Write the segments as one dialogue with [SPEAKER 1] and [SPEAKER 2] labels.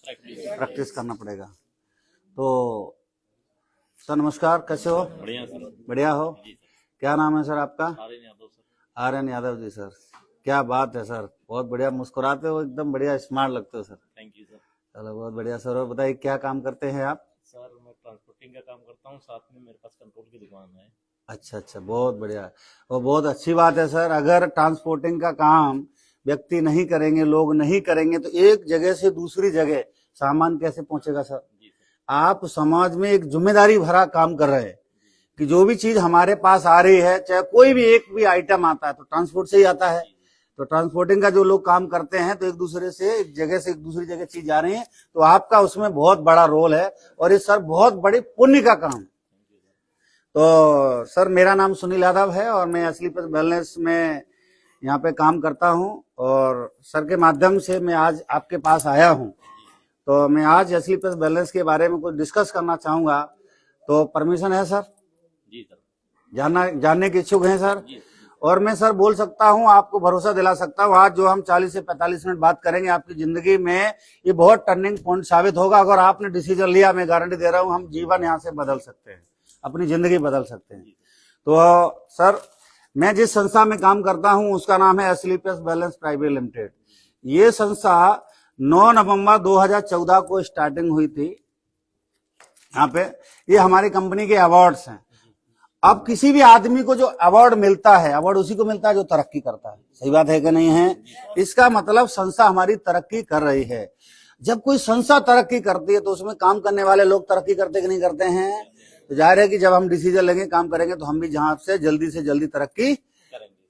[SPEAKER 1] Practice करना पड़ेगा। तो सर नमस्कार, कैसे हो?
[SPEAKER 2] बढ़िया सर।
[SPEAKER 1] बढ़िया हो?
[SPEAKER 2] जी सर।
[SPEAKER 1] क्या नाम है सर आपका?
[SPEAKER 2] आर्यन यादव सर।
[SPEAKER 1] आर्यन यादव जी। सर क्या बात है सर, बहुत बढ़िया, मुस्कुराते हो एकदम बढ़िया, स्मार्ट लगते हो सर।
[SPEAKER 2] Thank you sir.
[SPEAKER 1] चलो बहुत बढ़िया सर। और बताइए क्या काम करते हैं आप?
[SPEAKER 2] सर मैं ट्रांसपोर्टिंग का काम करता हूँ, साथ में मेरे पास कंट्रोल की दुकान है।
[SPEAKER 1] अच्छा अच्छा, बहुत बढ़िया। और बहुत अच्छी बात है सर। अगर ट्रांसपोर्टिंग का काम व्यक्ति नहीं करेंगे, लोग नहीं करेंगे, तो एक जगह से दूसरी जगह सामान कैसे पहुंचेगा सर?
[SPEAKER 2] जी सर।
[SPEAKER 1] आप समाज में एक जिम्मेदारी भरा काम कर रहे हैं कि जो भी चीज हमारे पास आ रही है, चाहे कोई भी एक भी आइटम आता है तो ट्रांसपोर्ट से ही आता है। तो ट्रांसपोर्टिंग का जो लोग काम करते हैं, तो एक दूसरे से एक जगह से एक दूसरी जगह चीज जा रही है, तो आपका उसमें बहुत बड़ा रोल है और ये सर बहुत बड़ी पुण्य का काम है। तो सर मेरा नाम सुनील यादव है और मैं असली प्लस वेलनेस में यहाँ पे काम करता हूँ और सर के माध्यम से मैं आज आपके पास आया हूँ। तो मैं आज असली प्लस वेलनेस के बारे में कुछ डिस्कस करना चाहूंगा, तो परमिशन है सर?
[SPEAKER 2] जी सर।
[SPEAKER 1] जानने के इच्छुक हैं सर?
[SPEAKER 2] जी।
[SPEAKER 1] और मैं सर बोल सकता हूं, आपको भरोसा दिला सकता हूं, आज जो हम 40 से 45 मिनट बात करेंगे आपकी जिंदगी में, ये बहुत टर्निंग पॉइंट साबित होगा। अगर आपने डिसीजन लिया, मैं गारंटी दे रहा हूं, हम जीवन यहां से बदल सकते हैं, अपनी जिंदगी बदल सकते हैं। तो सर मैं जिस संस्था में काम करता हूं उसका नाम है असली प्लस वेलनेस प्राइवेट लिमिटेड। ये संस्था 9 नवंबर 2014 को स्टार्टिंग हुई थी। यहाँ पे ये हमारी कंपनी के अवार्ड्स हैं। अब किसी भी आदमी को जो अवार्ड मिलता है, अवार्ड उसी को मिलता है जो तरक्की करता है। सही बात है कि नहीं है? इसका मतलब संस्था हमारी तरक्की कर रही है। जब कोई संस्था तरक्की करती है तो उसमें काम करने वाले लोग तरक्की करते कि नहीं करते हैं? तो जाहिर है कि जब हम डिसीजन लेंगे, काम करेंगे, तो हम भी जहां से जल्दी तरक्की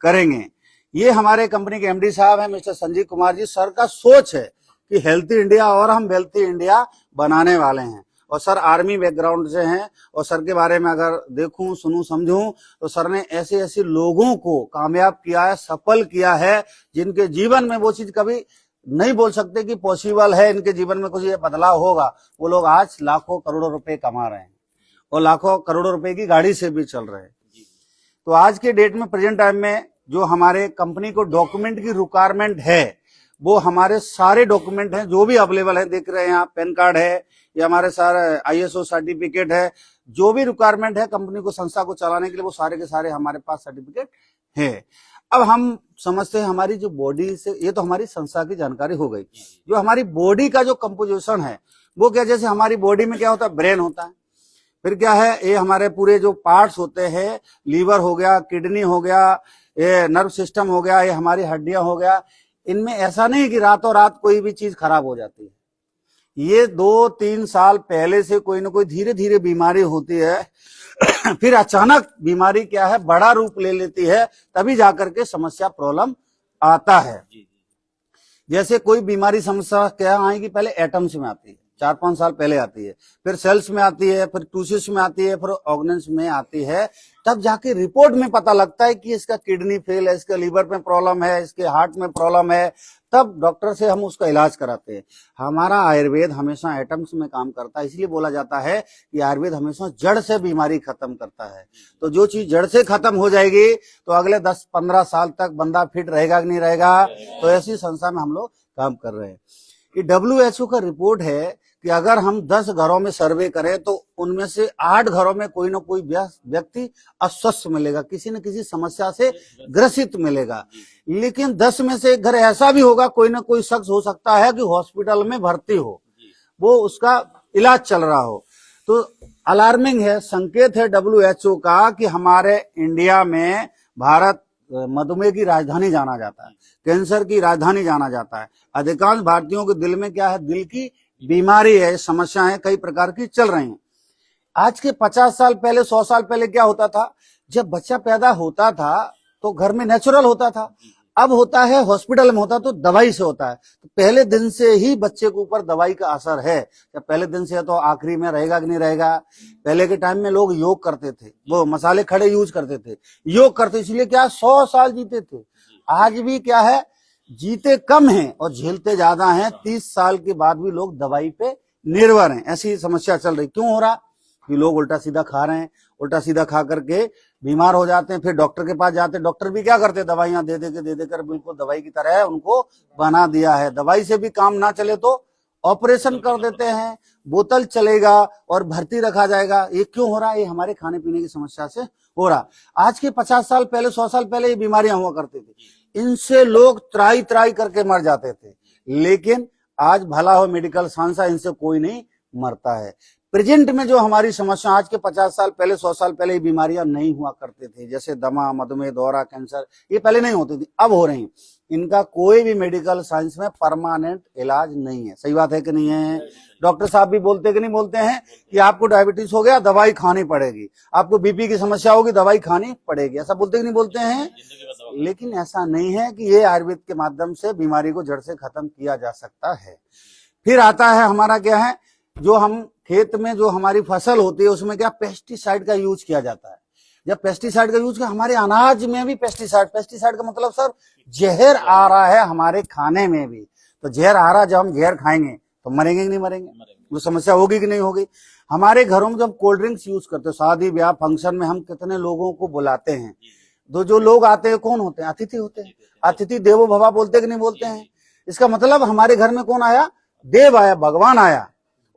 [SPEAKER 1] करेंगे। ये हमारे कंपनी के एमडी साहब हैं, मिस्टर संजीव कुमार जी। सर का सोच है कि हेल्थी इंडिया और हम वेल्थी इंडिया बनाने वाले हैं। और सर आर्मी बैकग्राउंड से हैं और सर के बारे में अगर देखूं, सुनूं, समझूं, तो सर ने ऐसे ऐसे लोगों को कामयाब किया है, सफल किया है, जिनके जीवन में वो चीज कभी नहीं बोल सकते कि पॉसिबल है, इनके जीवन में कुछ ये बदलाव होगा। वो लोग आज लाखों करोड़ों रुपए कमा रहे हैं और लाखों करोड़ों रुपए की गाड़ी से भी चल रहे हैं। तो आज के डेट में, प्रेजेंट टाइम में, जो हमारे कंपनी को डॉक्यूमेंट की रिक्वायरमेंट है, वो हमारे सारे डॉक्यूमेंट हैं जो भी अवेलेबल है, देख रहे हैं आप, पैन कार्ड है, ये हमारे सारे ISO सर्टिफिकेट है, जो भी रिक्वायरमेंट है कंपनी को, संस्था को चलाने के लिए, वो सारे के सारे हमारे पास सर्टिफिकेट है। अब हम समझते हैं हमारी जो बॉडी से, ये तो हमारी संस्था की जानकारी हो गई। जो हमारी बॉडी का जो कंपोजिशन है वो क्या, जैसे हमारी बॉडी में क्या होता है, ब्रेन होता है, फिर क्या है, ये हमारे पूरे जो पार्ट्स होते हैं, लीवर हो गया, किडनी हो गया, ये नर्व सिस्टम हो गया, ये हमारी हड्डियां हो गया। इनमें ऐसा नहीं कि रातों रात कोई भी चीज खराब हो जाती है। ये 2-3 साल पहले से कोई ना कोई धीरे धीरे बीमारी होती है फिर अचानक बीमारी क्या है, बड़ा रूप ले लेती है, तभी जाकर के समस्या, प्रॉब्लम आता है। जैसे कोई बीमारी, समस्या क्या आएगी, पहले एटम्स में आती है, 4-5 साल पहले आती है, फिर सेल्स में आती है, फिर टूसिस में आती है, फिर ऑर्गन्स में आती है, तब जाके रिपोर्ट में पता लगता है कि इसका किडनी फेल है, इसके लीवर में प्रॉब्लम है, इसके हार्ट में प्रॉब्लम है, तब डॉक्टर से हम उसका इलाज कराते हैं। हमारा आयुर्वेद हमेशा एटम्स में काम करता है, इसलिए बोला जाता है कि आयुर्वेद हमेशा जड़ से बीमारी खत्म करता है। तो जो चीज जड़ से खत्म हो जाएगी तो अगले 10-15 साल तक बंदा फिट रहेगा कि नहीं रहेगा। तो ऐसी संस्था में हम लोग काम कर रहे हैं। ये WHO का रिपोर्ट है कि अगर हम 10 घरों में सर्वे करें तो उनमें से 8 घरों में कोई ना कोई व्यक्ति अस्वस्थ मिलेगा, किसी न किसी समस्या से ग्रसित मिलेगा। लेकिन 10 में से एक घर ऐसा भी होगा, कोई ना कोई शख्स हो सकता है कि हॉस्पिटल में भर्ती हो, वो उसका इलाज चल रहा हो। तो अलार्मिंग है, संकेत है WHO का कि हमारे इंडिया में, भारत मधुमेह की राजधानी जाना जाता है, कैंसर की राजधानी जाना जाता है। अधिकांश भारतीयों के दिल में क्या है, दिल की बीमारी है, समस्याएं कई प्रकार की चल रही हैं। आज के 50 साल पहले, 100 साल पहले क्या होता था, जब बच्चा पैदा होता था तो घर में नेचुरल होता था, अब होता है हॉस्पिटल में होता तो दवाई से होता है। तो पहले दिन से ही बच्चे के ऊपर दवाई का असर है। जब पहले दिन से है तो आखिरी में रहेगा कि नहीं रहेगा। पहले के टाइम में लोग योग करते थे, वो मसाले खड़े यूज करते थे, योग करते, इसलिए क्या 100 साल जीते थे। आज भी क्या है, जीते कम हैं और झेलते ज्यादा हैं। 30 साल के बाद भी लोग दवाई पे निर्भर हैं। ऐसी समस्या चल रही। क्यों हो रहा कि लोग उल्टा सीधा खा रहे हैं, उल्टा सीधा खा करके बीमार हो जाते हैं, फिर डॉक्टर के पास जाते हैं। डॉक्टर भी क्या करते हैं, दवाइयां दे देकर बिल्कुल दवाई की तरह उनको बना दिया है। दवाई से भी काम ना चले तो ऑपरेशन कर देते हैं, बोतल चलेगा और भर्ती रखा जाएगा। ये क्यों हो रहा है? ये हमारे खाने पीने की समस्या से हो रहा। आज के 50 साल पहले, 100 साल पहले ये बीमारियां हुआ करती थी, इनसे लोग त्राई त्राई करके मर जाते थे। लेकिन आज भला हो मेडिकल साइंस, इनसे कोई नहीं मरता है। प्रेजेंट में जो हमारी समस्या, आज के 50 साल पहले, 100 साल पहले ये बीमारियां नहीं हुआ करते थे, जैसे दमा, मधुमेह, दौरा, कैंसर, ये पहले नहीं होती थी, अब हो रही। इनका कोई भी मेडिकल साइंस में परमानेंट इलाज नहीं है। सही बात है कि नहीं है? डॉक्टर साहब भी बोलते कि नहीं बोलते हैं कि आपको डायबिटीज हो गया, दवाई खानी पड़ेगी, आपको बीपी की समस्या होगी, दवाई खानी पड़ेगी, ऐसा बोलते कि नहीं बोलते हैं? लेकिन ऐसा नहीं है कि ये आयुर्वेद के माध्यम से बीमारी को जड़ से खत्म किया जा सकता है। फिर आता है हमारा क्या है, जो हम खेत में जो हमारी फसल होती है उसमें क्या पेस्टिसाइड का यूज किया जाता है। जब पेस्टिसाइड का यूज किया, हमारे अनाज में भी पेस्टिसाइड का मतलब सर जहर आ रहा है हमारे खाने में भी। तो जहर आ रहा है, जब हम जहर खाएंगे तो मरेंगे कि नहीं मरेंगे? वो समस्या होगी कि नहीं होगी? हमारे घरों में जब कोल्ड ड्रिंक्स यूज करते हैं, शादी ब्याह फंक्शन में हम कितने लोगों को बुलाते हैं, तो जो लोग आते हैं कौन होते हैं? अतिथि होते हैं। अतिथि देवो भव बोलते कि नहीं बोलते हैं? इसका मतलब हमारे घर में कौन आया? देव आया, भगवान आया।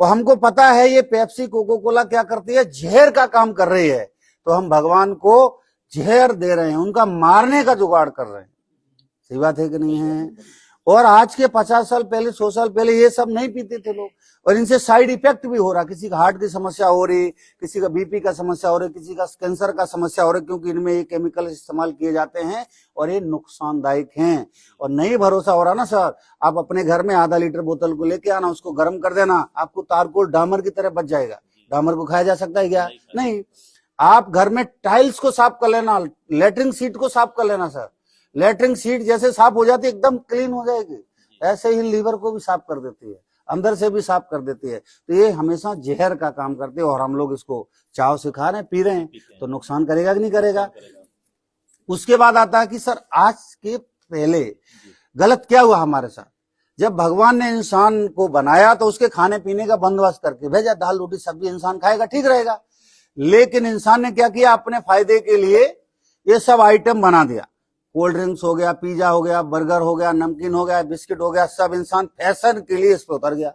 [SPEAKER 1] और हमको पता है ये पेप्सी, कोको कोला क्या करती है? जहर का काम कर रही है। तो हम भगवान को जहर दे रहे हैं, उनका मारने का जुगाड़ कर रहे हैं। सही बात है कि नहीं है? और आज के 50 साल पहले, 100 साल पहले ये सब नहीं पीते थे लोग, और इनसे साइड इफेक्ट भी हो रहा। किसी का हार्ट की समस्या हो रही, किसी का बीपी का समस्या हो रही, किसी का कैंसर का समस्या हो रही, क्योंकि इनमें ये केमिकल इस्तेमाल किए जाते हैं और ये नुकसानदायक हैं। और नहीं भरोसा हो रहा ना सर, आप अपने घर में आधा लीटर बोतल को लेके आना, उसको गर्म कर देना, आपको तारकोल डामर की तरह बच जाएगा। डामर को खाया जा सकता है क्या? नहीं। आप घर में टाइल्स को साफ कर लेना, लेटरिन सीट को साफ कर लेना सर, लेटरिन सीट जैसे साफ हो जाती है एकदम क्लीन हो जाएगी, ऐसे ही लीवर को भी साफ कर देती है, अंदर से भी साफ कर देती है। तो ये हमेशा जहर का काम करते हैं और हम लोग इसको चाव से खा रहे हैं, पी रहे हैं, तो नुकसान करेगा कि नहीं करेगा? उसके बाद आता है कि सर आज के पहले गलत क्या हुआ हमारे साथ? जब भगवान ने इंसान को बनाया तो उसके खाने पीने का बंदोबस्त करके भेजा, दाल रोटी सब्जी इंसान खाएगा, ठीक रहेगा। लेकिन इंसान ने क्या किया? अपने फायदे के लिए ये सब आइटम बना दिया। कोल्ड ड्रिंक्स हो गया, पिज्जा हो गया, बर्गर हो गया, नमकीन हो गया, बिस्किट हो गया, सब इंसान फैशन के लिए इस पर उतर गया।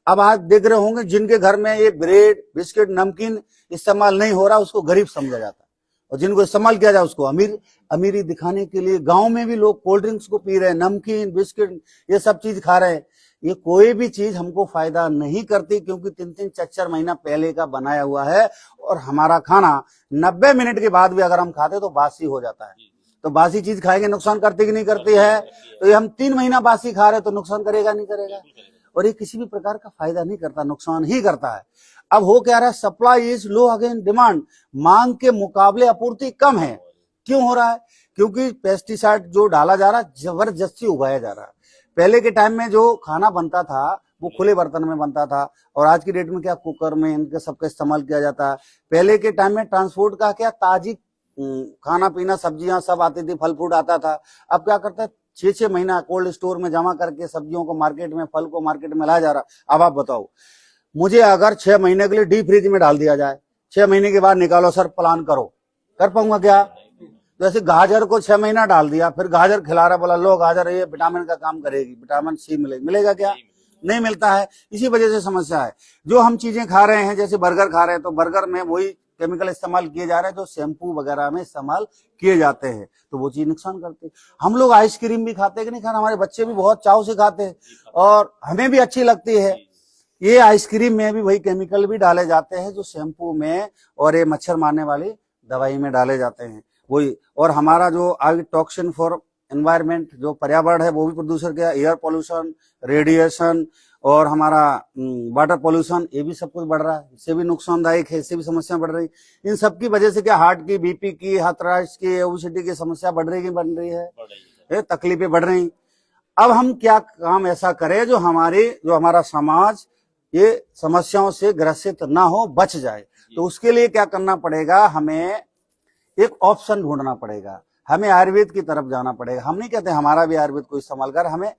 [SPEAKER 1] अब आज देख रहे होंगे जिनके घर में ये ब्रेड, बिस्किट, नमकीन इस्तेमाल नहीं हो रहा, उसको गरीब समझा जाता है, और जिनको इस्तेमाल किया जाए उसको अमीर। अमीरी दिखाने के लिए गांव में भी लोग कोल्ड ड्रिंक्स को पी रहे हैं, नमकीन, बिस्किट, ये सब चीज खा रहे हैं। ये कोई भी चीज हमको फायदा नहीं करती, क्योंकि 3-3, 4-4 महीना पहले का बनाया हुआ है। और हमारा खाना 90 मिनट के बाद भी अगर हम खाते तो बासी हो जाता है। तो बासी चीज खाएंगे, नुकसान करती कि नहीं करती है? तो ये हम 3 महीना बासी खा रहे तो नुकसान करेगा नहीं करेगा? और ये किसी भी प्रकार का फायदा नहीं करता, नुकसान ही करता है। अब हो क्या रहा है? Supply is low again demand, मांग के मुकाबले आपूर्ति कम है। क्यों हो रहा है? क्योंकि पेस्टिसाइड जो डाला जा रहा है जबरदस्ती उगाया जा रहा है। पहले के टाइम में जो खाना बनता था वो खुले बर्तन में बनता था, और आज की डेट में क्या कुकर में इनके सबका इस्तेमाल किया जाता है। पहले के टाइम में ट्रांसपोर्ट का क्या, ताजी खाना पीना सब्जियां सब आती थी, फल फ्रूट आता था। अब क्या करता है? 6-6 महीना कोल्ड स्टोर में जमा करके सब्जियों को मार्केट में, फल को मार्केट में लाया जा रहा। अब आप बताओ, मुझे अगर 6 महीने के लिए डीप फ्रिज में डाल दिया जाए, 6 महीने के बाद निकालो सर, प्लान करो, कर पाऊंगा क्या? जैसे गाजर को 6 महीना डाल दिया, फिर गाजर खिला रहा, बोला लो गाजर ये विटामिन का काम करेगी, विटामिन सी मिलेगा क्या? नहीं मिलता है। इसी वजह से समस्या है। जो हम चीजें खा रहे हैं, जैसे बर्गर खा रहे हैं, तो बर्गर में वही केमिकल इस्तेमाल किए जा रहे हैं जो शैम्पू वगैरह में इस्तेमाल किए जाते हैं, तो वो चीज नुकसान करते हैं। हम लोग आइसक्रीम भी खाते हैं कि नहीं खाना? हमारे बच्चे भी बहुत चाव से खाते हैं और हमें भी अच्छी लगती है। ये आइसक्रीम में भी वही केमिकल भी डाले जाते हैं जो शैम्पू में और ये मच्छर मारने वाली दवाई में डाले जाते हैं वही। और हमारा जो आगे टॉक्सिन फॉर एनवायरमेंट, जो पर्यावरण है वो भी प्रदूषण किया, एयर पोल्यूशन, रेडिएशन और हमारा वाटर पोल्यूशन, ये भी सब कुछ बढ़ रहा है। इससे भी नुकसानदायक है, इससे भी समस्या बढ़ रही। इन सब की वजह से क्या हार्ट की, बीपी की, हाथराइटिस की, ओबेसिटी की समस्या बढ़ रही है, तकलीफें बढ़ रही। अब हम क्या काम ऐसा करें जो हमारा समाज ये समस्याओं से ग्रसित ना हो, बच जाए? तो उसके लिए क्या करना पड़ेगा? हमें एक ऑप्शन ढूंढना पड़ेगा, हमें आयुर्वेद की तरफ जाना पड़ेगा। हम नहीं कहते हमारा भी आयुर्वेद को इस्तेमाल कर, हमें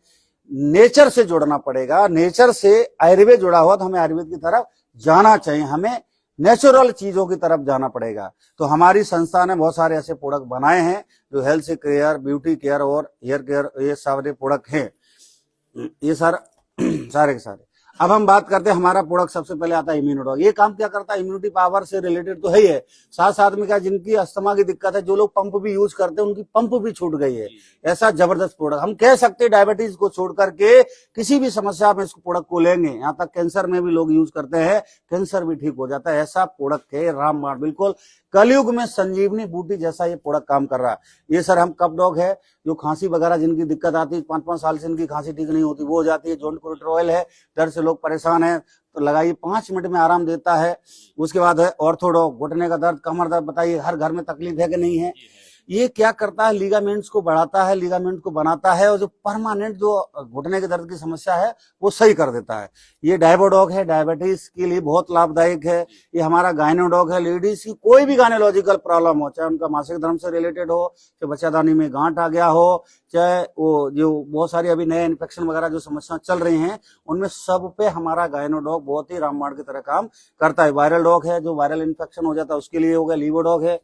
[SPEAKER 1] नेचर से जुड़ना पड़ेगा। नेचर से आयुर्वेद जुड़ा हुआ तो हमें आयुर्वेद की तरफ जाना चाहिए, हमें नेचुरल चीजों की तरफ जाना पड़ेगा। तो हमारी संस्था ने बहुत सारे ऐसे प्रोडक्ट बनाए हैं जो हेल्थ केयर, ब्यूटी केयर और हेयर केयर, ये सारे प्रोडक्ट हैं, ये सारे के सारे। अब हम बात करते हैं हमारा प्रोडक्ट सबसे पहले आता है इम्यूनोडॉग। ये काम क्या करता है, इम्यूनिटी पावर से रिलेटेड तो है ही है, साथ साथ में क्या, जिनकी अस्थमा की दिक्कत है, जो लोग पंप भी यूज करते हैं उनकी पंप भी छूट गई है। ऐसा जबरदस्त प्रोडक्ट हम कह सकते हैं, डायबिटीज को छोड़ करके किसी भी समस्या में इस प्रोडक्ट को लेंगे, यहाँ तक कैंसर में भी लोग यूज करते हैं, कैंसर भी ठीक हो जाता है। ऐसा प्रोडक्ट है रामबाण, बिल्कुल कलयुग में संजीवनी बूटी जैसा ये प्रोडक्ट काम कर रहा है। ये सर हम कप डॉग है, जो खांसी वगैरह जिनकी दिक्कत आती है, 5-5 साल से इनकी खांसी ठीक नहीं होती, वो हो जाती है। जॉइंट क्रूटर ऑयल है, दर्द से लोग परेशान है तो लगाइए, 5 मिनट में आराम देता है। उसके बाद है ऑर्थोडॉग, घुटने का दर्द, कमर दर्द, बताइए हर घर में तकलीफ है कि नहीं है। ये क्या करता है, लिगामेंट्स को बढ़ाता है, लिगामेंट को बनाता है, और जो परमानेंट जो घुटने के दर्द की समस्या है वो सही कर देता है। ये डायबोडॉग है, डायबिटीज के लिए बहुत लाभदायक है। ये हमारा गायनोडॉग है, लेडीज की कोई भी गायनोलॉजिकल प्रॉब्लम हो, चाहे उनका मासिक धर्म से रिलेटेड हो, चाहे बच्चादानी में गांठ आ गया हो, चाहे वो जो बहुत सारी अभी नए इन्फेक्शन वगैरह जो समस्याएं चल रही हैं, उनमें सब पे हमारा गायनोडॉग बहुत ही रामबाण की तरह काम करता है। वायरल डॉग है, जो वायरल इन्फेक्शन हो जाता है उसके लिए हो गया। लीवोडॉग है,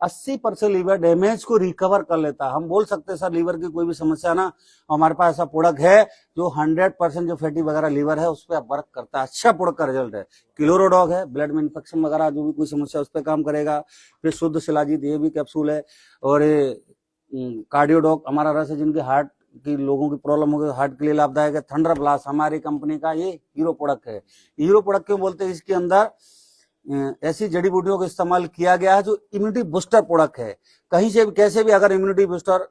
[SPEAKER 1] 80% लीवर डैमेज को रिकवर कर लेता है। हम बोल सकते हैं सर लीवर की कोई भी समस्या ना, हमारे पास ऐसा प्रोडक्ट है जो 100% जो फैटी वगैरह लीवर है उस पर वर्क करता है, अच्छा प्रोडक्ट का रिजल्ट है। क्लोरोडॉग है, ब्लड में इन्फेक्शन वगैरह जो भी कोई समस्या उस पर काम करेगा। फिर शुद्ध शिलाजीत, ये भी कैप्सूल है। और ये कार्डियोडॉग हमारा रस है, जिनके हार्ट की लोगों की प्रॉब्लम हो गई, हार्ट के लिए लाभदायक है। थंडर ब्लास्ट हमारी कंपनी का ये हीरो प्रोडक्ट है। हीरो प्रोडक्ट क्यों बोलते हैं, इसके अंदर ऐसी जड़ी बूटियों का इस्तेमाल किया गया है जो इम्यूनिटी बूस्टर प्रोडक्ट है। कहीं से भी कैसे भी अगर इम्यूनिटी बूस्टर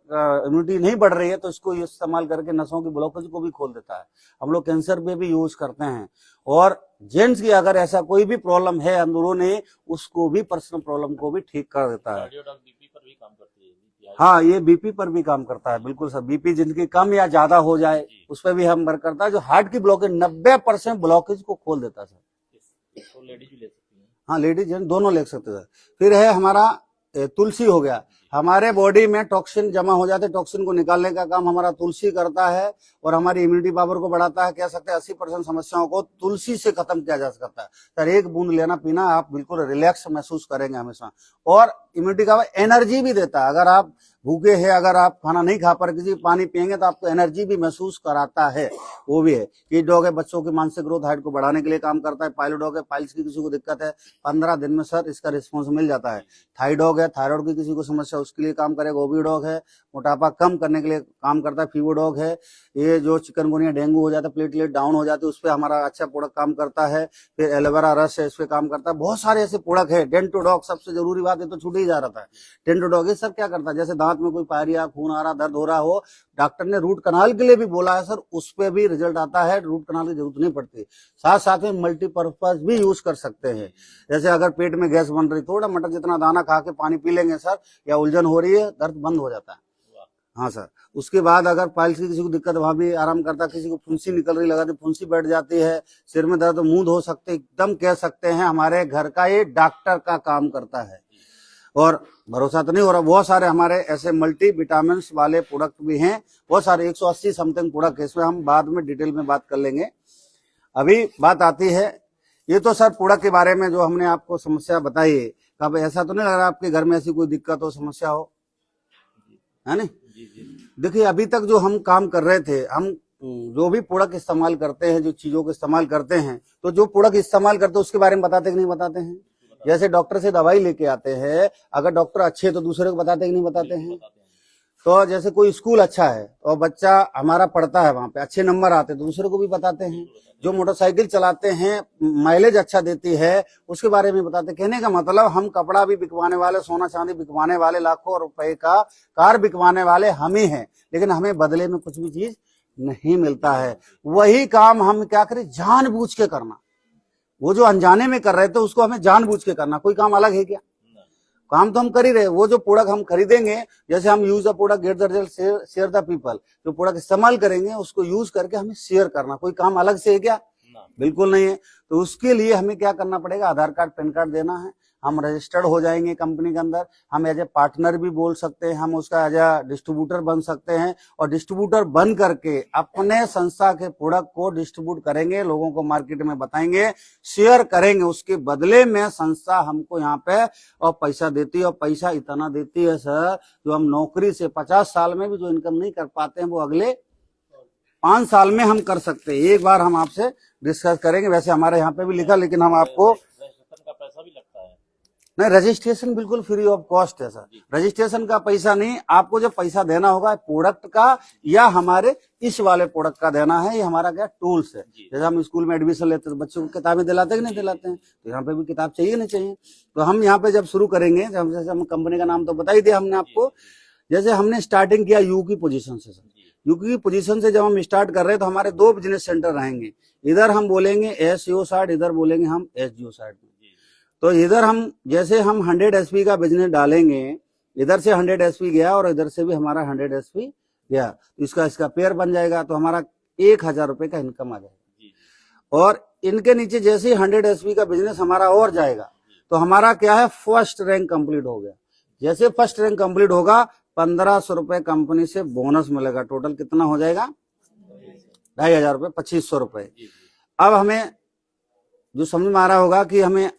[SPEAKER 1] इम्यूनिटी नहीं बढ़ रही है तो इसको इस्तेमाल करके नसों की ब्लॉकेज को भी खोल देता है। हम लोग कैंसर पे भी यूज करते हैं। और जेंट्स की अगर ऐसा कोई भी प्रॉब्लम है अंदरूनी, उसको भी पर्सनल प्रॉब्लम को भी ठीक कर देता है।
[SPEAKER 2] कार्डियोडॉग बीपी पर भी काम करती है।
[SPEAKER 1] हाँ, ये बीपी पर भी काम करता है, बिल्कुल सर। बीपी जिनकी कम या ज्यादा हो जाए उस पर भी हम वर्क करता है। जो हार्ट की ब्लॉकेज 90% ब्लॉकेज को खोल देता है सर।
[SPEAKER 2] तो लेडीज भी ले सकती हैं।
[SPEAKER 1] हाँ, लेडीज जेंट्स दोनों ले सकते हैं। फिर है हमारा तुलसी हो गया। हमारे बॉडी में टॉक्सिन जमा हो जाते, टॉक्सिन को निकालने का काम हमारा तुलसी करता है और हमारी इम्यूनिटी पावर को बढ़ाता है। कह सकते हैं 80% समस्याओं को तुलसी से खत्म किया जा सकता है। सर एक बूंद लेना पीना, आप बिल्कुल रिलैक्स महसूस करेंगे हमेशा। और इम्यूनिटी का एनर्जी भी देता है। अगर आप भूखे हैं, अगर आप खाना नहीं खा पर किसी पानी पियेंगे तो आपको एनर्जी भी महसूस कराता है, वो भी है। ये डॉग है, बच्चों की मानसिक ग्रोथ हाइट को बढ़ाने के लिए काम करता है। पाइलो डॉग है, पाइल्स की किसी को दिक्कत है, 15 दिन में सर इसका रिस्पॉन्स मिल जाता है। थाई डॉग है, थायराइड की किसी को समस्या उसके लिए काम करेगा। ओबी डॉग है, मोटापा कम करने के लिए काम करता है। फीवर डॉग है, ये जो चिकनगुनिया डेंगू हो जाता है, प्लेटलेट डाउन हो जाती है, उस पर हमारा अच्छा प्रोडक्ट काम करता है। फिर एलोवेरा रस है, इस पे काम करता है। बहुत सारे ऐसे प्रोडक्ट है। डेंटो डॉग, सबसे जरूरी बात है तो छूट ही जा रहा था। डेंटो डॉग ये सर क्या करता है, जैसे दांत में कोई पायरिया, खून आ रहा, दर्द हो रहा हो, डॉक्टर ने रूट कनाल के लिए भी बोला है सर, उस पे भी रिजल्ट आता है, रूट कनाल की जरूरत नहीं पड़ती। साथ साथ में मल्टीपर्पज भी यूज कर सकते हैं। जैसे अगर पेट में गैस बन रही, थोड़ा मटर जितना दाना खा के पानी पी लेंगे सर, या उलझन हो रही है, दर्द बंद हो जाता है। हाँ सर। उसके बाद अगर पाइल्स की किसी को दिक्कत, वहां भी आराम करता है। किसी को फुंसी निकल रही, लगाती फुंसी बैठ जाती है, सिर में दर्द, मूंद हो सकते, एकदम कह सकते हैं हमारे घर का ये डॉक्टर का काम करता है। और भरोसा तो नहीं हो रहा, बहुत सारे हमारे ऐसे मल्टी विटामिन वाले प्रोडक्ट भी हैं, बहुत सारे 180 समथिंग प्रोडक्ट है। इसमें हम बाद में डिटेल में बात कर लेंगे। अभी बात आती है, ये तो सर प्रोडक्ट के बारे में जो हमने आपको समस्या बताई है। कब ऐसा तो नहीं लग रहा आपके घर में ऐसी कोई दिक्कत हो, समस्या हो, है नहीं? देखिए अभी तक जो हम काम कर रहे थे, हम जो भी प्रोडक्ट इस्तेमाल करते हैं, जो चीजों को इस्तेमाल करते हैं, तो जो प्रोडक्ट इस्तेमाल करते हैं उसके बारे में बताते कि नहीं बताते हैं? जैसे डॉक्टर से दवाई लेके आते हैं, अगर डॉक्टर अच्छे तो दूसरे को बताते कि नहीं बताते हैं? तो जैसे कोई स्कूल अच्छा है और बच्चा हमारा पढ़ता है, वहां पे अच्छे नंबर आते हैं तो दूसरे को भी बताते हैं। जो मोटरसाइकिल चलाते हैं, माइलेज अच्छा देती है, उसके बारे में बताते। कहने का मतलब हम कपड़ा भी बिकवाने वाले, सोना चांदी बिकवाने वाले, लाखों रुपए का कार बिकवाने वाले हम ही हैं, लेकिन हमें बदले में कुछ भी चीज नहीं मिलता है। वही काम हम क्या करें, जानबूझ के करना। वो जो अनजाने में कर रहे थे उसको हमें जानबूझ के करना। कोई काम अलग है क्या? काम तो हम कर ही रहे। वो जो प्रोडक्ट हम खरीदेंगे, जैसे हम use the product get the result share the people, जो प्रोडक्ट इस्तेमाल करेंगे उसको यूज करके हमें शेयर करना। कोई काम अलग से है क्या? बिल्कुल नहीं है। तो उसके लिए हमें क्या करना पड़ेगा, आधार कार्ड, पैन कार्ड देना है। हम रजिस्टर्ड हो जाएंगे कंपनी के अंदर। हम एज ए पार्टनर भी बोल सकते हैं, हम उसका एज ए डिस्ट्रीब्यूटर बन सकते हैं। और डिस्ट्रीब्यूटर बन करके अपने संस्था के प्रोडक्ट को डिस्ट्रीब्यूट करेंगे, लोगों को मार्केट में बताएंगे, शेयर करेंगे। उसके बदले में संस्था हमको यहाँ पे और पैसा देती है। और पैसा इतना देती है सर, जो हम नौकरी से 50 साल में भी जो इनकम नहीं कर पाते हैं, वो अगले 5 साल में हम कर सकते हैं। एक बार हम आपसे डिस्कस करेंगे, वैसे हमारे यहाँ पे भी लिखा, लेकिन हम आपको
[SPEAKER 2] रजिस्ट्रेशन का पैसा भी लगता है?
[SPEAKER 1] नहीं, रजिस्ट्रेशन बिल्कुल फ्री ऑफ कॉस्ट है सर। रजिस्ट्रेशन का पैसा नहीं, आपको जो पैसा देना होगा प्रोडक्ट का या हमारे इस वाले प्रोडक्ट का देना है। ये हमारा क्या टूल्स है। जैसे हम स्कूल में एडमिशन लेते हैं तो बच्चों को किताबें दिलाते हैं कि नहीं दिलाते हैं, तो यहाँ पे भी किताब चाहिए नहीं चाहिए। तो हम यहाँ पे जब शुरू करेंगे, जैसे हम कंपनी का नाम तो बता ही दिया हमने आपको, जैसे हमने स्टार्टिंग किया यू की पोजीशन से सर। यू की पोजीशन से जब हम स्टार्ट कर रहे हैं तो हमारे 2 बिजनेस सेंटर रहेंगे। इधर हम बोलेंगे SEO साइड, इधर बोलेंगे हम SGO साइड में। तो इधर हम जैसे हम 100 SP का बिजनेस डालेंगे, इधर से 100 SP गया और इधर से भी हमारा 100 SP गया, तो इसका पेयर बन जाएगा, तो हमारा 1000 रुपए का इनकम आ जाएगा। और इनके नीचे जैसे ही 100 SP का बिजनेस हमारा और जाएगा तो हमारा क्या है, फर्स्ट रैंक कंप्लीट हो गया। जैसे फर्स्ट रैंक कंप्लीट होगा 1500 रुपए कंपनी से बोनस मिलेगा। टोटल कितना हो जाएगा, 2500 रुपए, 2500 रुपए। अब हमें जो समझ में आ रहा होगा कि हमें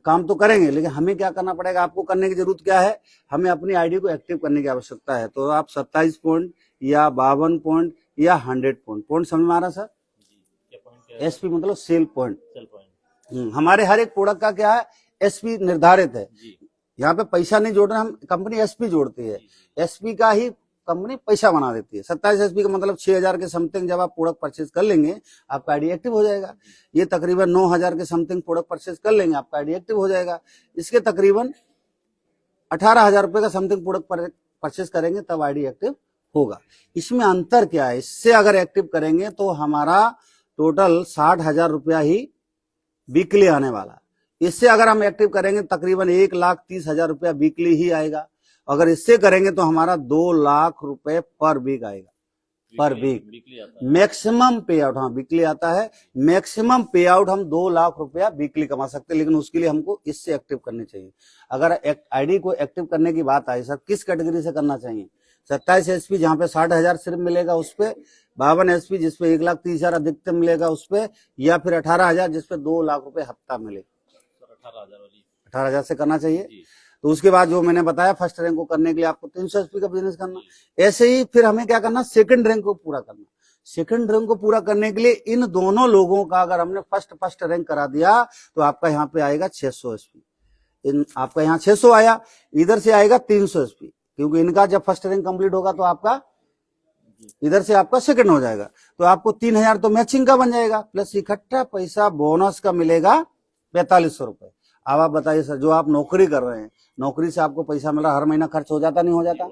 [SPEAKER 1] काम तो करेंगे, लेकिन हमें क्या करना पड़ेगा, आपको करने की जरूरत क्या है, हमें अपनी आईडी को एक्टिव करने की आवश्यकता है। तो आप 27 पॉइंट या 52 पॉइंट या 100 पॉइंट समझ में आ रहा सर? SP मतलब सेल पॉइंट। हमारे हर एक प्रोडक्ट का क्या है, SP निर्धारित है। यहाँ पे पैसा नहीं जोड़ रहे हम, कंपनी SP जोड़ती है। SP का ही कंपनी पैसा बना देती है। 27 SP का मतलब 6000 के समथिंग जब आप प्रोडक्ट परचेज कर लेंगे आपका आईडी एक्टिव हो जाएगा। ये तकरीबन 9000 के समथिंग प्रोडक्ट परचेज कर लेंगे आपका आईडी एक्टिव हो जाएगा। इसके तकरीबन 18000 रुपए का समथिंग प्रोडक्ट परचेज करेंगे तब आईडी एक्टिव होगा। इसमें अंतर क्या है, इससे अगर एक्टिव करेंगे तो हमारा टोटल 60,000 रुपया ही वीकली आने वाला। इससे अगर हम एक्टिव करेंगे तकरीबन 1,30,000 रुपया वीकली ही आएगा। अगर इससे करेंगे तो हमारा 2 लाख रुपए पर वीक आएगा, पर वीक मैक्सिमम पे आउट। हाँ वीकली आता है, मैक्सिमम पे आउट हम 2 लाख रुपया वीकली कमा सकते हैं, लेकिन उसके लिए हमको इससे एक्टिव करनी चाहिए। अगर आईडी को एक्टिव करने की बात आई सर, किस कैटेगरी से करना चाहिए, 27 SP जहाँ पे 60,000 सिर्फ मिलेगा उस पे, 52 SP जिसपे 1,30,000 अधिकतम मिलेगा उस पे, या फिर 18,000 जिसपे 2 लाख रुपए हफ्ता मिले। 18,000 से करना चाहिए। तो उसके बाद जो मैंने बताया, फर्स्ट रैंक को करने के लिए आपको 300 SP का बिजनेस करना। ऐसे ही फिर हमें क्या करना, सेकंड रैंक को पूरा करना। सेकंड रैंक को पूरा करने के लिए इन दोनों लोगों का अगर हमने फर्स्ट रैंक करा दिया तो आपका यहाँ पे आएगा 600 SP। आपका यहाँ 600 आया, इधर से आएगा 300 SP, क्योंकि इनका जब फर्स्ट रैंक कंप्लीट होगा तो आपका इधर से आपका सेकंड हो जाएगा। तो आपको 3000 तो मैचिंग का बन जाएगा, प्लस इकट्ठा पैसा बोनस का मिलेगा 4500 रुपए। अब आप बताइए सर, जो आप नौकरी कर रहे हैं, नौकरी से आपको पैसा मिल रहा, हर महीना खर्च हो जाता नहीं हो जाता?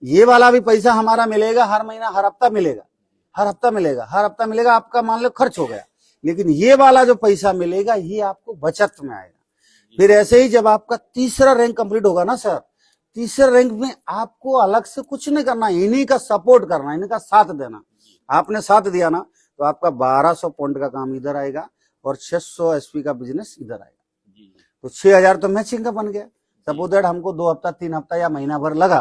[SPEAKER 1] ये वाला भी पैसा हमारा मिलेगा हर महीना, हर हफ्ता मिलेगा, हर हफ्ता मिलेगा, हर हफ्ता मिलेगा। आपका मान लो खर्च हो गया, लेकिन ये वाला जो पैसा मिलेगा ये आपको बचत में आएगा। फिर ऐसे ही जब आपका तीसरा रैंक कंप्लीट होगा ना सर, तीसरे रैंक में आपको अलग से कुछ नहीं करना, इन्हीं का सपोर्ट करना, इन्हीं का साथ देना। आपने साथ दिया ना तो आपका 1200 पॉइंट का काम इधर आएगा और 600 SP का बिजनेस इधर आएगा। तो 6000 तो मैचिंग का बन गया। सपोज दैट हमको 2 हफ्ता 3 हफ्ता या महीना भर लगा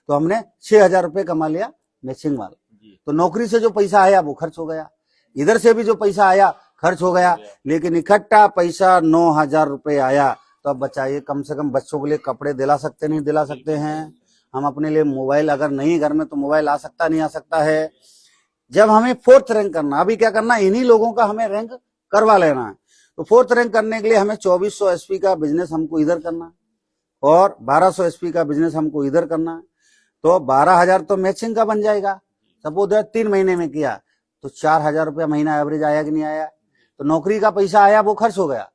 [SPEAKER 1] तो हमने 6000 रुपए कमा लिया मैचिंग वाला। तो नौकरी से जो पैसा आया वो खर्च हो गया, इधर से भी जो पैसा आया खर्च हो गया, लेकिन इकट्ठा पैसा 9000 रुपए आया। तो अब बचाइए, कम से कम बच्चों के लिए कपड़े दिला सकते नहीं दिला सकते हैं, हम अपने लिए मोबाइल अगर नहीं घर में तो मोबाइल आ सकता नहीं आ सकता है। जब हमें 4th रैंक करना, अभी क्या करना, इन्हीं लोगों का हमें रैंक करवा लेना है। तो 4th रैंक करने के लिए हमें 2400 SP का बिजनेस हमको इधर करना और 1200 SP का बिजनेस हमको इधर करना है। तो 12,000 तो मैचिंग का बन जाएगा। सपोज 3 महीने में किया तो 4000 रुपया महीना एवरेज आया कि नहीं आया? तो नौकरी का पैसा आया वो खर्च हो गया,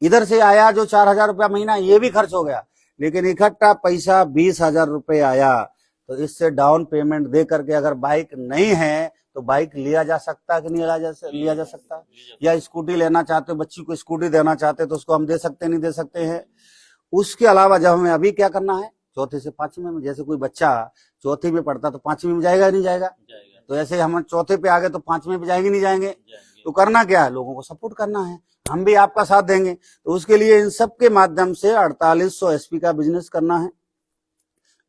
[SPEAKER 1] इधर से आया जो 4000 रुपया महीना ये भी खर्च हो गया, लेकिन इकट्ठा पैसा 20,000 रुपए आया। तो इससे डाउन पेमेंट दे करके अगर बाइक नहीं है तो बाइक लिया जा सकता है कि नहीं लिया जा सकता? या स्कूटी लेना चाहते हो, बच्ची को स्कूटी देना चाहते तो उसको हम दे सकते नहीं दे सकते हैं। उसके अलावा जब हमें अभी क्या करना है, 4th से 5वीं में, जैसे कोई बच्चा 4th में पढ़ता तो 5वीं में जाएगा नहीं जाएगा? तो ऐसे हम 4th पे आ गए तो 5वीं पे जाएंगे नहीं जाएंगे? तो करना क्या है, लोगों को सपोर्ट करना है, हम भी आपका साथ देंगे। तो उसके लिए इन सब के माध्यम से 4800 SP का बिजनेस करना है,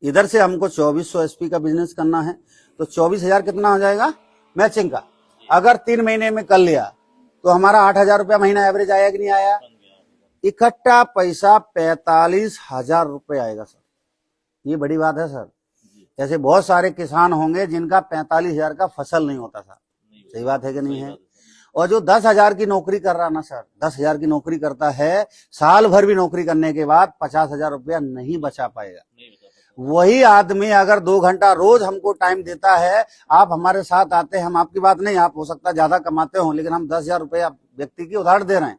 [SPEAKER 1] इधर से हमको 2400 SP का बिजनेस करना है। तो 24,000 कितना हो जाएगा मैचिंग का। अगर 3 महीने में कर लिया तो हमारा 8,000 रुपया महीना एवरेज आया कि नहीं आया? इकट्ठा पैसा 45,000 रुपए आएगा सर। ये बड़ी बात है सर। जैसे बहुत सारे किसान होंगे जिनका 45,000 का फसल नहीं होता था, सही बात है कि नहीं
[SPEAKER 2] सही
[SPEAKER 1] है?
[SPEAKER 2] बात है सर।
[SPEAKER 1] और जो 10,000 की नौकरी कर रहा ना सर, 10,000 की नौकरी करता है, साल भर भी नौकरी करने के बाद 50,000 रुपया नहीं बचा पाएगा।
[SPEAKER 2] नहीं बता पाता।
[SPEAKER 1] वही आदमी अगर 2 घंटा रोज हमको टाइम देता है, आप हमारे साथ आते हैं, हम आपकी बात नहीं, आप हो सकता है ज्यादा कमाते हो, लेकिन हम 10,000 रुपया व्यक्ति की उधार दे रहे हैं।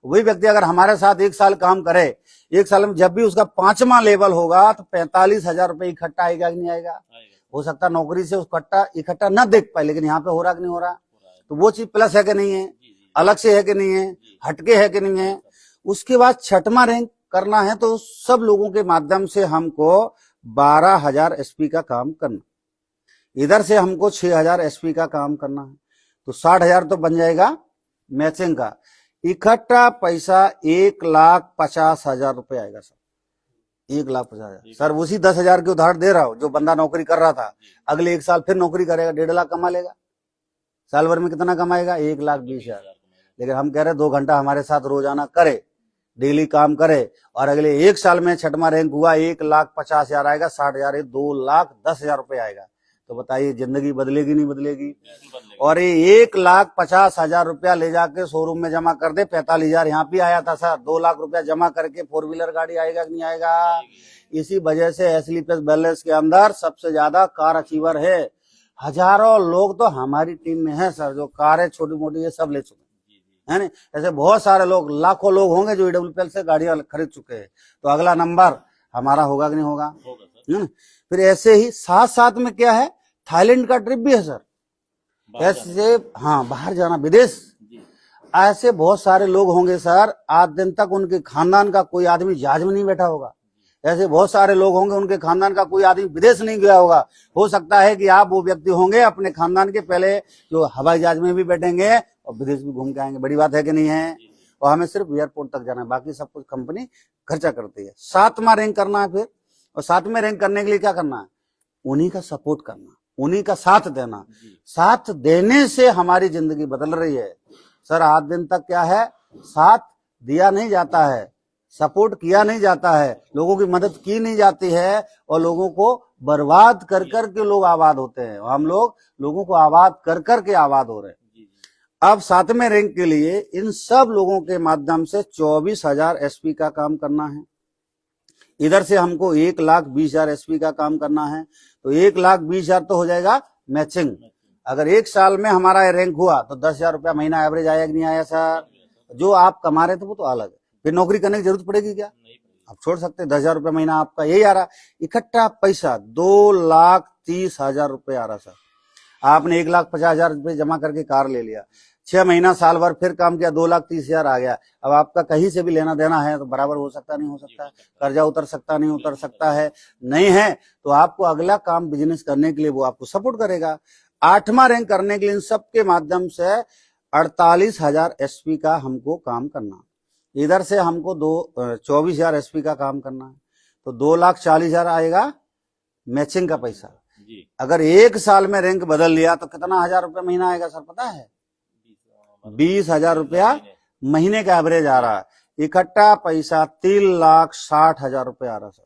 [SPEAKER 1] वही व्यक्ति अगर हमारे साथ 1 साल काम करे, 1 साल में जब भी उसका 5वां लेवल होगा तो 45,000 रुपये इकट्ठा आएगा कि नहीं आएगा?
[SPEAKER 2] आएगा।
[SPEAKER 1] हो सकता है नौकरी से उसका इकट्ठा न देख पाए, लेकिन यहाँ पे हो रहा कि नहीं हो रहा?
[SPEAKER 2] हो रहा है।
[SPEAKER 1] तो वो चीज प्लस है कि नहीं है?
[SPEAKER 2] जी जी
[SPEAKER 1] अलग से है कि नहीं है?
[SPEAKER 2] जी।
[SPEAKER 1] हटके है कि नहीं है? उसके बाद 6वां रैंक करना है तो सब लोगों के माध्यम से हमको 12,000 एसपी का काम करना, इधर से हमको 6,000 एसपी का काम करना है, तो 60,000 तो बन जाएगा मैचिंग का। इकट्ठा पैसा 1,50,000 रुपये आएगा सर, 1,50,000। सर उसी 10,000 की उधार दे रहा हूं जो बंदा नौकरी कर रहा था, अगले 1 साल फिर नौकरी करेगा, 1.5 लाख कमा लेगा। साल भर में कितना कमाएगा? 1,20,000। लेकिन हम कह रहे 2 घंटा हमारे साथ रोजाना करे, डेली काम करे, और अगले 1 साल में 6वां रैंक हुआ, 1,50,000 आएगा, 60,000 2,10,000 रुपये आएगा। तो बताइए जिंदगी बदलेगी नहीं बदलेगी?
[SPEAKER 2] बिल्कुल बदलेगा।
[SPEAKER 1] और ये 1,50,000 रुपया ले जाके शोरूम में जमा कर दे, 45,000 यहाँ भी आया था सर, 2 लाख रुपया जमा करके 4 व्हीलर गाड़ी आएगा कि नहीं आएगा? इसी वजह से एसलीपीएस बैलेंस के अंदर सबसे ज्यादा कार अचीवर है। हजारों लोग तो हमारी टीम में है सर, जो कारें छोटी मोटी ये सब ले चुके हैं, है ना? ऐसे बहुत सारे लोग, लाखों लोग होंगे जो ईडब्ल्यूपीएल से गाड़ियां खरीद चुके हैं। तो अगला नंबर हमारा होगा कि नहीं होगा?
[SPEAKER 2] होगा सर।
[SPEAKER 1] है ना? फिर ऐसे ही साथ साथ में क्या है, थाईलैंड का ट्रिप भी है सर।
[SPEAKER 2] बाहर जाना।
[SPEAKER 1] ऐसे हाँ, बाहर जाना, विदेश।
[SPEAKER 2] जी।
[SPEAKER 1] ऐसे बहुत सारे लोग होंगे सर, आज दिन तक उनके खानदान का कोई आदमी जहाज में नहीं बैठा होगा। ऐसे बहुत सारे लोग होंगे, उनके खानदान का कोई आदमी विदेश नहीं गया होगा। हो सकता है कि आप वो व्यक्ति होंगे अपने खानदान के पहले जो हवाई जहाज में भी बैठेंगे और विदेश भी घूम के आएंगे। बड़ी बात है कि नहीं है? और हमें सिर्फ एयरपोर्ट तक जाना है, बाकी सब कुछ कंपनी खर्चा करती है। 7वां रैंक करना है फिर, और 7वें रैंक करने के लिए क्या करना है? उन्हीं का सपोर्ट करना, उन्हीं का साथ देना। साथ देने से हमारी जिंदगी बदल रही है सर। आज दिन तक क्या है, साथ दिया नहीं जाता है, सपोर्ट किया नहीं जाता है, लोगों की मदद की नहीं जाती है, और लोगों को बर्बाद कर कर के लोग आबाद होते हैं। हम लोग लोगों को आबाद कर कर के आबाद हो रहे हैं। अब 7वें रैंक के लिए इन सब लोगों के माध्यम से 24,000 एसपी का काम करना है। इधर से हमको 1,20,000 एसपी का काम करना है, तो 1,20,000 तो हो जाएगा मैचिंग। अगर 1 साल में हमारा रैंक हुआ तो 10,000 रुपया महीना एवरेज आया कि नहीं आया सर? जो आप कमा रहे थे वो तो अलग है, फिर नौकरी करने की जरूरत पड़ेगी क्या? आप छोड़ सकते हैं। 10,000 रुपया महीना आपका यही आ रहा। इकट्ठा पैसा 2,30,000 रुपये आ रहा सर। आपने 1,50,000 रुपये जमा करके कार ले लिया, 6 महीना साल भर फिर काम किया, 2,30,000 आ गया। अब आपका कहीं से भी लेना देना है तो बराबर हो सकता नहीं हो सकता, कर्जा उतर सकता नहीं उतर सकता है, नहीं है तो आपको अगला काम बिजनेस करने के लिए वो आपको सपोर्ट करेगा। 8वां रैंक करने के लिए इन सबके माध्यम से 48,000 एसपी का हमको काम करना। इधर से हमको 24,000 एसपी का काम करना है, तो 2,40,000 आएगा मैचिंग का पैसा। अगर 1 साल में रैंक बदल लिया तो कितना हजार रुपया महीना आएगा सर पता है? 20,000 रुपया महीने का एवरेज आ रहा है। इकट्ठा पैसा 3,60,000 रुपये आ रहा सर।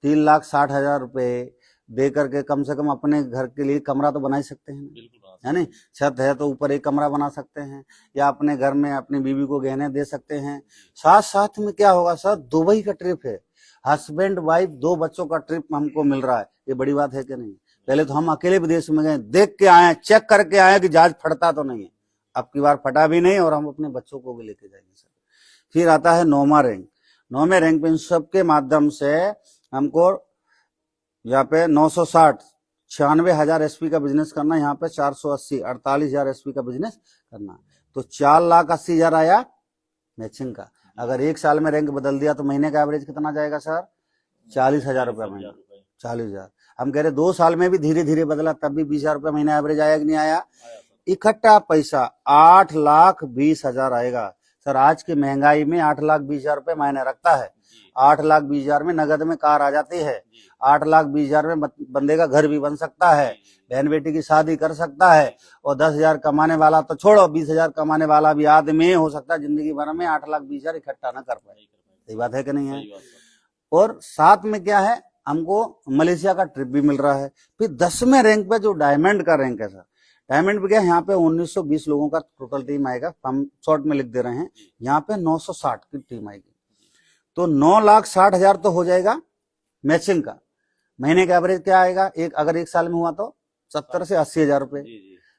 [SPEAKER 1] 3,60,000 रुपये दे करके कम से कम अपने घर के लिए कमरा तो बना ही सकते हैं, है नहीं? छत है तो ऊपर एक कमरा बना सकते हैं, या अपने घर में अपनी बीवी को गहने दे सकते हैं। साथ साथ में क्या होगा सर, दुबई का ट्रिप है, हस्बैंड वाइफ 2 बच्चों का ट्रिप हमको मिल रहा है। ये बड़ी बात है कि नहीं? पहले तो हम अकेले विदेश में गए, देख के आए, चेक करके आए कि जहाज फटता तो नहीं है। अब की बार फटा भी नहीं, और हम अपने बच्चों को भी लेके जाएंगे सर। फिर आता है 9वां रैंक। 9वें रैंक पे इन सबके माध्यम से हमको यहाँ पे 960 96,000 एसपी का बिजनेस करना, यहाँ पे 480 48,000 एसपी का बिजनेस करना, तो 4,80,000 आया मैचिंग का। अगर 1 साल में रैंक बदल दिया तो महीने का एवरेज कितना जाएगा सर? 40,000 रुपया महीना। 40,000। हम कह रहे 2 साल में भी धीरे धीरे बदला, तब भी 20,000 रुपया महीना एवरेज आया कि नहीं आया? इकट्ठा पैसा 8,20,000 आएगा सर। आज की महंगाई में 8,20,000 रुपये मायने रखता है। 8,20,000 में नगद में कार आ जाती है, 8,20,000 में बंदे का घर भी बन सकता है, बहन बेटी की शादी कर सकता है, और 10,000 कमाने वाला तो छोड़ो, 20,000 कमाने वाला भी आदमी हो सकता है जिंदगी भर में 8,20,000 इकट्ठा ना कर पाए। सही बात है कि नहीं है? और साथ में क्या है, हमको मलेशिया का ट्रिप भी मिल रहा है। फिर 10वें रैंक पे जो डायमंड का रैंक है सर, डायमंड पे क्या है, यहाँ पे 1920 लोगों का टोटल टीम आएगा, हम शॉर्ट में लिख दे रहे हैं। यहाँ पे 960 की टीम आएगी, तो 9,60,000 तो हो जाएगा मैचिंग का। महीने का एवरेज क्या आएगा, अगर एक साल में हुआ तो 70 से 80,000 रुपए।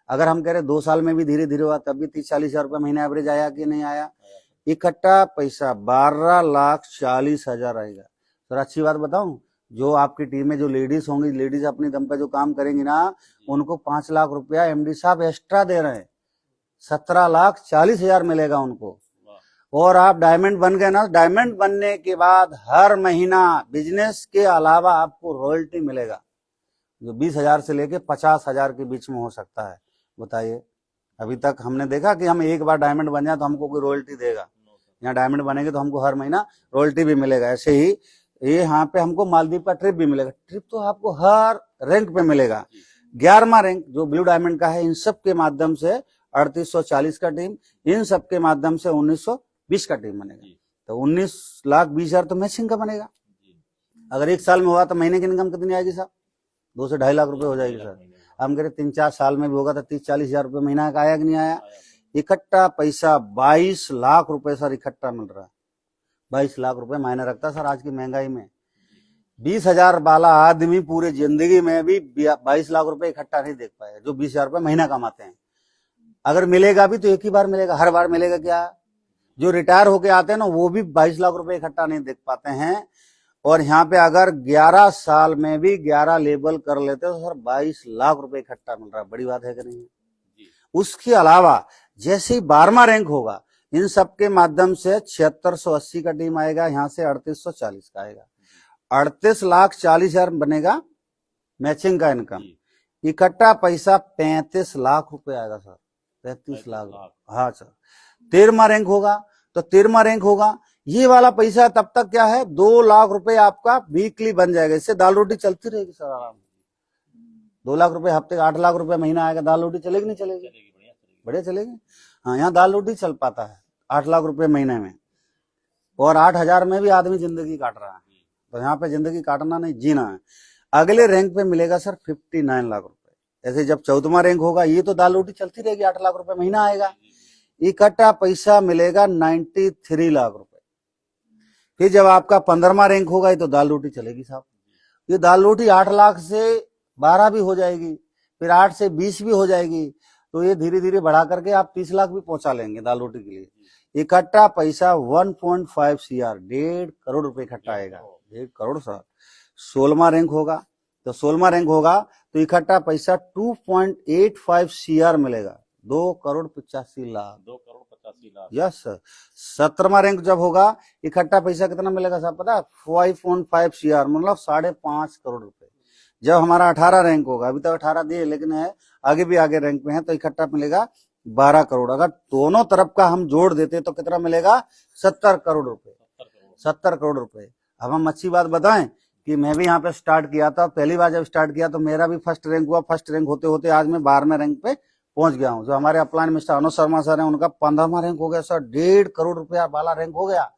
[SPEAKER 1] अगर हम कह रहे 2 साल में भी धीरे धीरे हुआ तब भी 30-40,000 रुपए महीना एवरेज आया कि नहीं आया। इकट्ठा पैसा 12,40,000 आएगा। सर अच्छी बात बताऊं, जो आपकी टीम में जो लेडीज होंगी, लेडीज अपनी दम पे जो काम करेंगी ना, उनको 5 लाख रुपया एमडी साहब एक्स्ट्रा दे रहे हैं, 17,40,000 मिलेगा उनको। और आप डायमंड बन गए ना, डायमंड बनने के बाद हर महीना बिजनेस के अलावा आपको रॉयल्टी मिलेगा, जो 20,000 से लेके 50,000 के बीच में हो सकता है। बताइए, अभी तक हमने देखा कि हम एक बार डायमंड बन जाए तो हमको कोई रॉयल्टी देगा। यहाँ डायमंड बनेंगे तो हमको हर महीना रॉयल्टी भी मिलेगा। ऐसे ही ये यहाँ पे हमको मालदीव का ट्रिप भी मिलेगा। ट्रिप तो आपको हर रैंक पे मिलेगा। 11वां रैंक जो ब्लू डायमंड का है, इन सब के माध्यम से 3840 का टीम, इन सब के माध्यम से 1920 का टीम बनेगा। तो 19,20,000 तो मैचिंग का बनेगा। अगर एक साल में हुआ तो महीने की इनकम कितनी आएगी साहब, 2 से 2.5 लाख रुपए हो जाएगी सर। हम कह रहे 3-4 साल में भी होगा तो 30-40,000 रुपए महीना का आया कि नहीं आया। इकट्ठा पैसा 22 लाख रुपए सर इकट्ठा मिल रहा है। 22 लाख रुपए मायने रखता सर आज की महंगाई में। 20,000 वाला आदमी पूरे जिंदगी में भी 22 लाख रुपए इकट्ठा नहीं देख पाएगा, जो 20,000 रुपए महीना कमाते हैं। अगर मिलेगा भी तो एक ही बार मिलेगा, हर बार मिलेगा क्या। जो रिटायर होके आते हैं ना, वो भी 22 लाख रुपए इकट्ठा नहीं देख पाते हैं। और यहाँ पे अगर 11 साल में भी 11 लेबल कर लेते तो सर 22 लाख रुपए इकट्ठा मिल रहा है। बड़ी बात है कि नहीं। उसके अलावा जैसे ही 12वां रैंक होगा, इन सब के माध्यम से 7680 का टीम आएगा, यहाँ से 3840 का आएगा। 38,40,000 बनेगा मैचिंग का इनकम। इकट्ठा पैसा 35 लाख रुपए आएगा सर, 35 लाख। हाँ सर। 13वां रैंक होगा तो 13वां रैंक होगा, ये वाला पैसा तब तक क्या है, 2 लाख रुपए आपका वीकली बन जाएगा। इससे दाल रोटी चलती रहेगी सर आराम। 2 लाख रुपए हफ्ते का 8 लाख रुपए महीना आएगा। दाल रोटी चलेगी नहीं चलेगी, बढ़िया चलेगी। हाँ, यहाँ दाल रोटी चल पाता है 8 लाख रुपए महीने में, और 8,000 में भी आदमी जिंदगी काट रहा है। तो यहाँ पे जिंदगी काटना नहीं, जीना है। अगले रैंक पे मिलेगा सर 59 लाख रुपए। ऐसे जब 14वां रैंक होगा, ये तो दाल रोटी चलती रहेगी, 8 लाख रुपए महीना आएगा। इकट्ठा पैसा मिलेगा 93 लाख रुपए। फिर जब आपका 15वां रैंक होगा, ये तो दाल रोटी चलेगी साहब। ये दाल रोटी 8 लाख से 12 भी हो जाएगी, फिर 8 से 20 भी हो जाएगी। तो ये धीरे धीरे बढ़ा करके आप 30 लाख भी पहुंचा लेंगे दाल रोटी के लिए। इकट्ठा पैसा 1.5 CR, 1.5 करोड़ रुपए इकट्ठा आएगा। 1.5 करोड़ सर। 16वां रैंक होगा तो 16वां रैंक होगा तो इकट्ठा पैसा 2.85 CR मिलेगा, 2 करोड़ 85 लाख।
[SPEAKER 2] 2 करोड़ 85 लाख।
[SPEAKER 1] Yes sir. 17वां रैंक जब होगा, इकट्ठा पैसा कितना मिलेगा साहब पता है, 5.5 CR, मतलब 5.5 करोड़ रुपए। जब हमारा 18 रैंक होगा, अभी तक 18 दिए लेकिन है आगे भी आगे रैंक में है, तो इकट्ठा मिलेगा 12 करोड़। अगर दोनों तरफ का हम जोड़ देते तो कितना मिलेगा, 70 करोड़ रुपए। 70 करोड़ रुपए। अब हम अच्छी बात बताएं कि मैं भी यहाँ पे स्टार्ट किया था, पहली बार जब स्टार्ट किया तो मेरा भी फर्स्ट रैंक हुआ। फर्स्ट रैंक होते होते आज मैं 12वें रैंक पे पहुंच गया हूँ। जो हमारे upline mister Anuj Sharma sir हैं, उनका 15वां रैंक हो गया सर, 1.5 करोड़ रुपया वाला रैंक हो गया।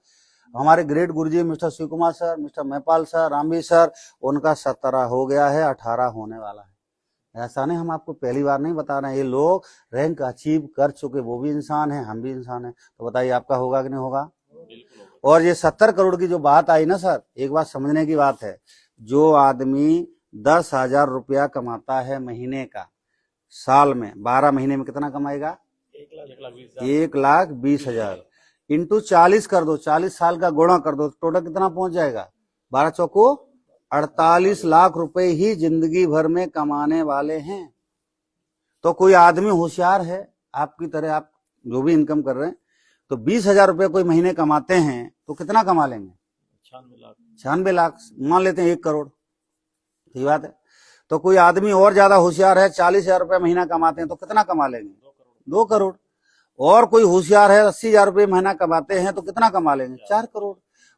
[SPEAKER 1] हमारे ग्रेट गुरुजी mister Shiv Kumar sir, mister Maipal sir, Ramvi sir, उनका 17 हो गया है, 18 होने वाला है। ऐसा नहीं हम आपको पहली बार नहीं बता रहे हैं, ये लोग रैंक अचीव कर चुके, वो भी इंसान है, हम भी इंसान है। तो बताइए आपका होगा कि नहीं होगा। और ये 70 करोड़ की जो बात आई ना सर, एक बात समझने की बात है, जो आदमी 10,000 रुपया कमाता है महीने का, साल में 12 महीने में कितना कमाएगा, 1,20,000 इंटू 40 कर दो, 40 साल का गुणा कर दो, टोटल कितना पहुंच जाएगा, 12 चौको 48 लाख रुपए ही जिंदगी भर में कमाने वाले हैं। तो कोई आदमी होशियार है आपकी तरह, आप जो भी इनकम कर रहे हैं, तो 20,000 रुपए कोई महीने कमाते हैं तो कितना कमा लेंगे, 96 लाख। मान लेते हैं 1 करोड़, ठीक बात है। तो कोई आदमी और ज्यादा होशियार है, 40,000 रुपए महीना कमाते हैं तो कितना कमा लेंगे, 2 करोड़। और कोई होशियार है 80,000 रुपए महीना कमाते हैं तो कितना कमा लेंगे, 4 करोड़।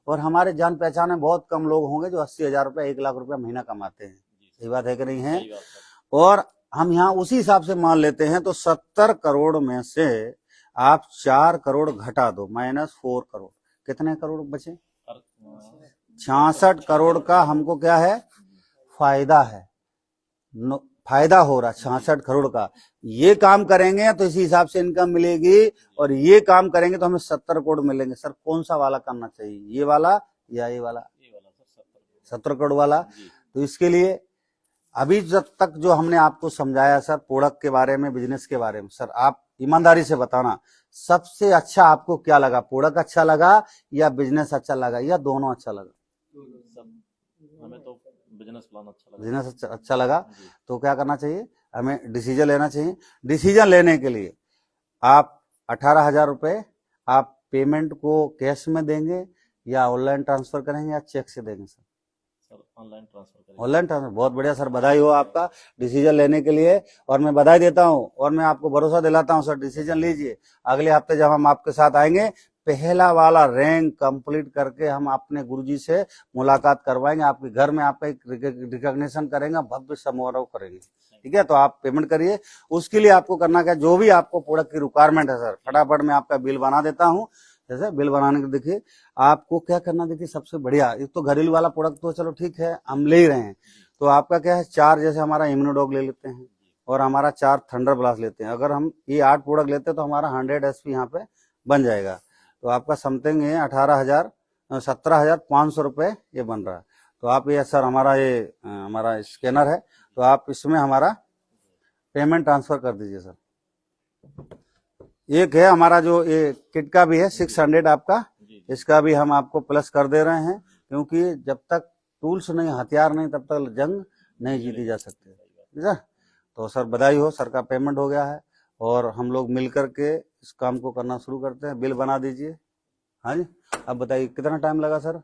[SPEAKER 1] और हमारे जान पहचान में बहुत कम लोग होंगे जो 80,000 रुपए 1 लाख रुपया महीना कमाते हैं। सही बात है कि नहीं है। और हम यहाँ उसी हिसाब से मान लेते हैं, तो 70 करोड़ में से आप 4 करोड़ घटा दो, -4 करोड़, कितने करोड़ बचे, 66 करोड़ का हमको क्या है, फायदा है। फायदा हो रहा है 66 करोड़ का। ये काम करेंगे तो इसी हिसाब से इनकम मिलेगी, और ये काम करेंगे तो हमें 70 करोड़ मिलेंगे। सर कौन सा वाला करना चाहिए, ये वाला या ये वाला?
[SPEAKER 2] ये वाला सर
[SPEAKER 1] 70 करोड़ वाला।
[SPEAKER 2] जी।
[SPEAKER 1] तो इसके लिए अभी तक जो हमने आपको समझाया सर प्रोडक्ट के बारे में, बिजनेस के बारे में, सर आप ईमानदारी से बताना सबसे अच्छा आपको क्या लगा? प्रोडक्ट अच्छा लगा या बिजनेस अच्छा लगा या दोनों अच्छा लगा?
[SPEAKER 2] सब हमें तो बिजनेस प्लान अच्छा लगा।
[SPEAKER 1] बिजनेस अच्छा लगा।
[SPEAKER 2] जी।
[SPEAKER 1] तो क्या करना चाहिए, हमें डिसीजन लेना चाहिए। डिसीजन लेने के लिए आप 18,000 रुपये आप पेमेंट को कैश में देंगे या ऑनलाइन ट्रांसफर करेंगे या चेक से देंगे? सर
[SPEAKER 2] ऑनलाइन ट्रांसफर करेंगे।
[SPEAKER 1] Online transfer. बहुत बढ़िया सर, बधाई हो आपका डिसीजन लेने के लिए, और मैं बधाई देता हूं और मैं आपको भरोसा दिलाता हूं सर, डिसीजन लीजिए। अगले हफ्ते जब हम आपके साथ आएंगे, पहला वाला रैंक कंप्लीट करके हम अपने गुरुजी से मुलाकात करवाएंगे, आपके घर में आपका एक रिकॉग्निशन करेंगे, भव्य समारोह करेंगे। ठीक है, तो आप पेमेंट करिए। उसके लिए आपको करना क्या, जो भी आपको प्रोडक्ट की रिक्वायरमेंट है सर, फटाफट मैं आपका बिल बना देता हूँ। जैसे बिल बनाने के देखिए आपको क्या करना, देखिए सबसे बढ़िया, एक तो घरेलू वाला प्रोडक्ट तो चलो ठीक है हम ले ही रहे हैं, तो आपका क्या है, 4 जैसे हमारा इम्यूनोडॉग ले लेते हैं और हमारा 4 थंडर ब्लास्ट लेते हैं। अगर हम ये 8 प्रोडक्ट लेते हैं तो हमारा 100 SP यहाँ पे बन जाएगा। तो आपका समथिंग ये 17,500 रुपये ये बन रहा है। तो आप ये सर हमारा ये हमारा स्कैनर है, तो आप इसमें हमारा पेमेंट ट्रांसफर कर दीजिए सर। एक है हमारा जो ये किट का भी है 600 आपका, इसका भी हम आपको प्लस कर दे रहे हैं, क्योंकि जब तक टूल्स नहीं, हथियार नहीं, तब तक जंग नहीं जीती जा सकती। ठीक है, तो सर बधाई हो, सर का पेमेंट हो गया है और हम लोग मिल करके इस काम को करना शुरू करते हैं। बिल बना दीजिए। हाँ जी, अब बताइए कितना टाइम लगा सर?